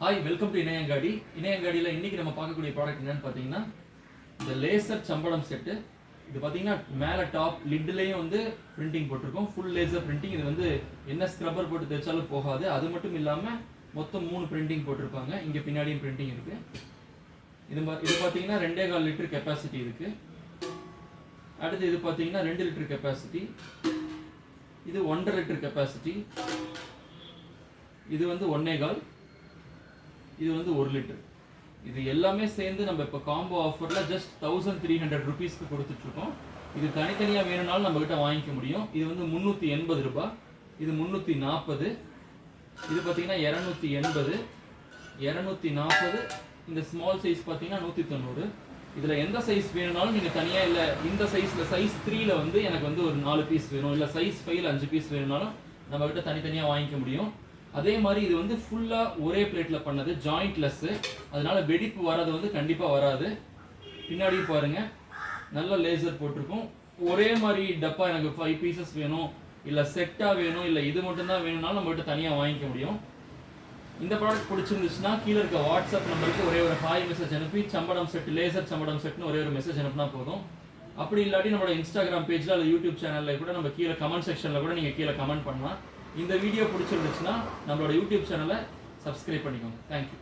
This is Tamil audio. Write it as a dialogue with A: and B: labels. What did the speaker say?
A: Hi, welcome to Inaiyangadi. இணையங்காடியில் இன்னைக்கு நம்ம பார்க்கக்கூடிய ப்ராடக்ட் என்னன்னு பார்த்தீங்கன்னா இந்த லேசர் சம்பளம் செட்டு. இது பார்த்தீங்கன்னா மேலே டாப் லிட்லேயும் வந்து பிரிண்டிங் போட்டிருக்கோம். Full laser printing. இது வந்து என்ன ஸ்க்ரப்பர் போட்டு தைச்சாலும் போகாது. அது மட்டும் இல்லாமல் மொத்தம் 3 பிரிண்டிங் போட்டிருப்பாங்க. இங்கே பின்னாடியும் பிரிண்டிங் இருக்குது. இது பார்த்தீங்கன்னா 2.25 லிட்டர் கெப்பாசிட்டி இருக்குது. அடுத்து இது பார்த்தீங்கன்னா 2 லிட்டர் கெப்பாசிட்டி. இது 1.5 லிட்டர் கெப்பாசிட்டி. இது வந்து 1.25. இது வந்து 1 லிட்டர். இது எல்லாமே சேர்ந்து நம்ம இப்போ காம்போ ஆஃபரில் ஜஸ்ட் 1300 ருபீஸ்க்கு கொடுத்துட்ருக்கோம். இது தனித்தனியாக வேணும்னாலும் நம்மக்கிட்ட வாங்கிக்க முடியும். இது வந்து 380 ரூபாய். இது 340. இது பார்த்தீங்கன்னா 280, 240. இந்த ஸ்மால் சைஸ் பார்த்தீங்கன்னா 190. இதில் எந்த சைஸ் வேணும்னாலும் நீங்கள் தனியாக, இல்லை இந்த சைஸில் சைஸ் 3ல் வந்து எனக்கு வந்து ஒரு 4 பீஸ் வேணும், இல்லை சைஸ் 5ல் 5 பீஸ் வேணும்னாலும் நம்மக்கிட்ட தனித்தனியாக வாங்கிக்க முடியும். அதே மாதிரி இது வந்து ஃபுல்லாக ஒரே பிளேட்டில் பண்ணது, ஜாயிண்ட்லெஸ்ஸு. அதனால வெடிப்பு வராது வந்து கண்டிப்பாக வராது. பின்னாடி பாருங்க, நல்ல லேசர் போட்டிருக்கும். ஒரே மாதிரி டப்பா எனக்கு 5 பீசஸ் வேணும், இல்லை செட்டாக வேணும், இல்லை இது மட்டும்தான் வேணும்னாலும் நம்மகிட்ட தனியாக வாங்கிக்க முடியும். இந்த ப்ராடக்ட் பிடிச்சிருந்துச்சுன்னா கீழே இருக்க வாட்ஸ்அப் நம்பருக்கு ஒரே ஒரு ஹாய் மெசேஜ் அனுப்பி சம்படம் செட், லேசர் சம்படம் செட்னு ஒரே ஒரு மெசேஜ் அனுப்புனா போதும். அப்படி இல்லாட்டி நம்மளோட இன்ஸ்டாகிராம் பேஜில் அல்லது யூடியூப் சேனலில் கூட நம்ம கீழே கமெண்ட் செக்ஷனில் கூட நீங்கள் கீழே கமெண்ட் பண்ணலாம். இந்த வீடியோ பிடிச்சிருந்துச்சுன்னா நம்மளோட யூடியூப் சேனலை சப்ஸ்கிரைப் பண்ணிக்கோங்க. தேங்க்யூ.